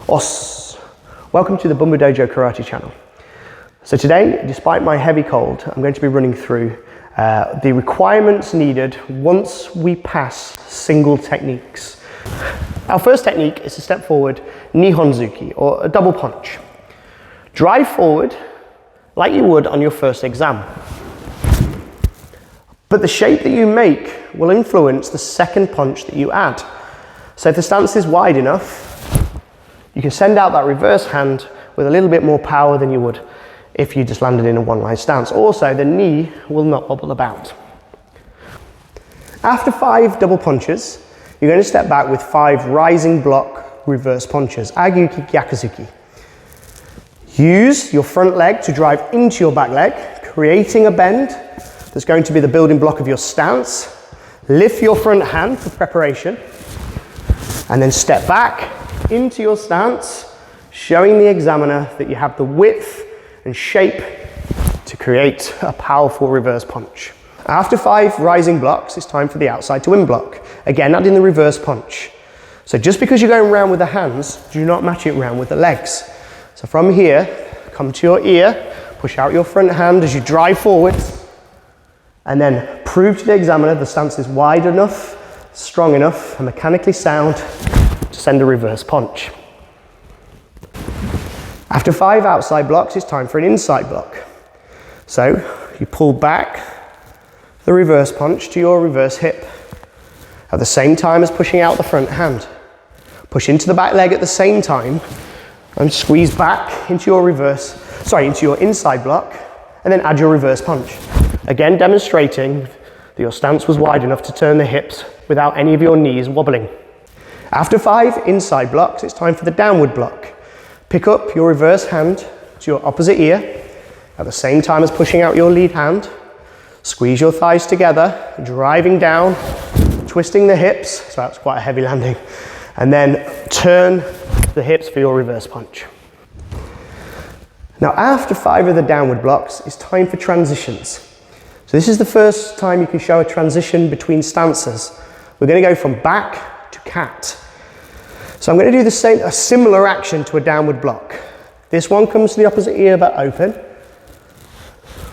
Os. Welcome to the Bumbu Dojo Karate channel. So today, despite my heavy cold, I'm going to be running through the requirements needed once we pass single techniques. Our first technique is to step forward Nihonzuki, or a double punch. Drive forward like you would on your first exam. But the shape that you make will influence the second punch that you add. So if the stance is wide enough, you can send out that reverse hand with a little bit more power than you would if you just landed in a one-line stance. Also, the knee will not wobble about. After 5 double punches, you're going to step back with 5 rising block reverse punches, Agyuki Gyakuzuki. Use your front leg to drive into your back leg, creating a bend that's going to be the building block of your stance. Lift your front hand for preparation, and then step back into your stance, showing the examiner that you have the width and shape to create a powerful reverse punch. After 5 rising blocks, it's time for the outside to in block. Again, adding the reverse punch. So just because you're going round with the hands, do not match it round with the legs. So from here, come to your ear, push out your front hand as you drive forward, and then prove to the examiner the stance is wide enough, strong enough, and mechanically sound to send a reverse punch. After 5 outside blocks, it's time for an inside block. So you pull back the reverse punch to your reverse hip at the same time as pushing out the front hand. Push into the back leg at the same time and squeeze back into your into your inside block, and then add your reverse punch. Again, demonstrating that your stance was wide enough to turn the hips without any of your knees wobbling. After 5 inside blocks, it's time for the downward block. Pick up your reverse hand to your opposite ear at the same time as pushing out your lead hand. Squeeze your thighs together, driving down, twisting the hips, so that's quite a heavy landing, and then turn the hips for your reverse punch. Now after 5 of the downward blocks, it's time for transitions. So this is the first time you can show a transition between stances. We're going to go from back to cat. So I'm going to do a similar action to a downward block. This one comes to the opposite ear but open.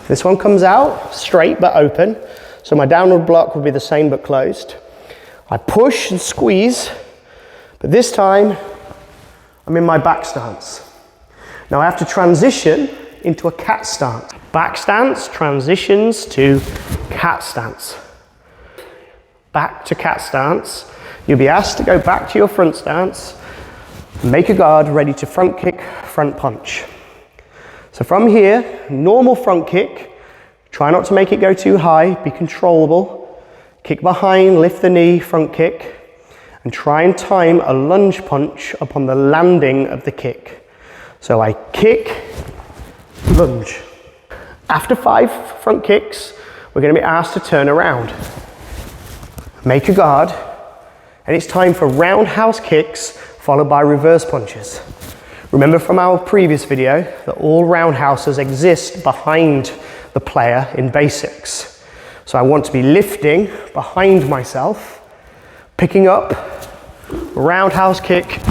This one comes out straight but open. So my downward block will be the same but closed. I push and squeeze, but this time I'm in my back stance. Now I have to transition into a cat stance. Back stance transitions to cat stance. Back to cat stance. You'll be asked to go back to your front stance, make a guard ready to front kick, front punch. So from here, normal front kick, try not to make it go too high, be controllable. Kick behind, lift the knee, front kick, and try and time a lunge punch upon the landing of the kick. So I kick, lunge. After 5 front kicks, we're going to be asked to turn around. Make a guard, and it's time for roundhouse kicks followed by reverse punches. Remember from our previous video that all roundhouses exist behind the player in basics. So I want to be lifting behind myself, picking up, roundhouse kick,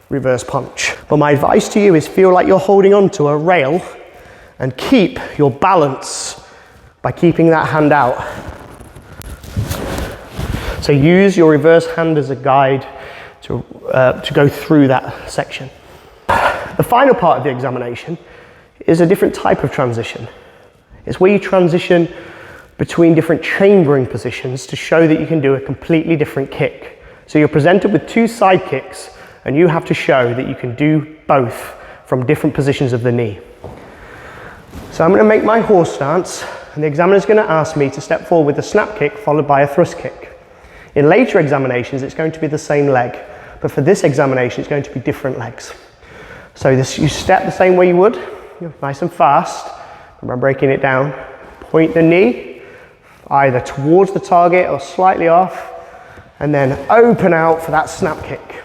reverse punch. But my advice to you is feel like you're holding on to a rail and keep your balance by keeping that hand out. So use your reverse hand as a guide to go through that section. The final part of the examination is a different type of transition. It's where you transition between different chambering positions to show that you can do a completely different kick. So you're presented with 2 side kicks and you have to show that you can do both from different positions of the knee. So I'm going to make my horse stance, and the examiner is going to ask me to step forward with a snap kick followed by a thrust kick. In later examinations, it's going to be the same leg, but for this examination, it's going to be different legs. So you step the same way you would, nice and fast. Remember breaking it down. Point the knee, either towards the target or slightly off, and then open out for that snap kick.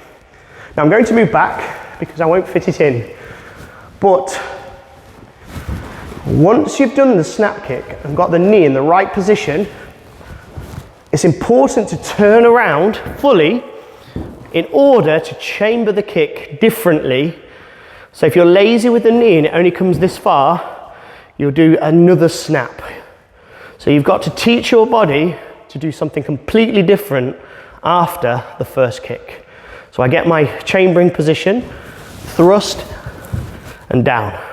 Now I'm going to move back because I won't fit it in, but once you've done the snap kick and got the knee in the right position, it's important to turn around fully in order to chamber the kick differently. So if you're lazy with the knee and it only comes this far, you'll do another snap. So you've got to teach your body to do something completely different after the first kick. So I get my chambering position, thrust and down.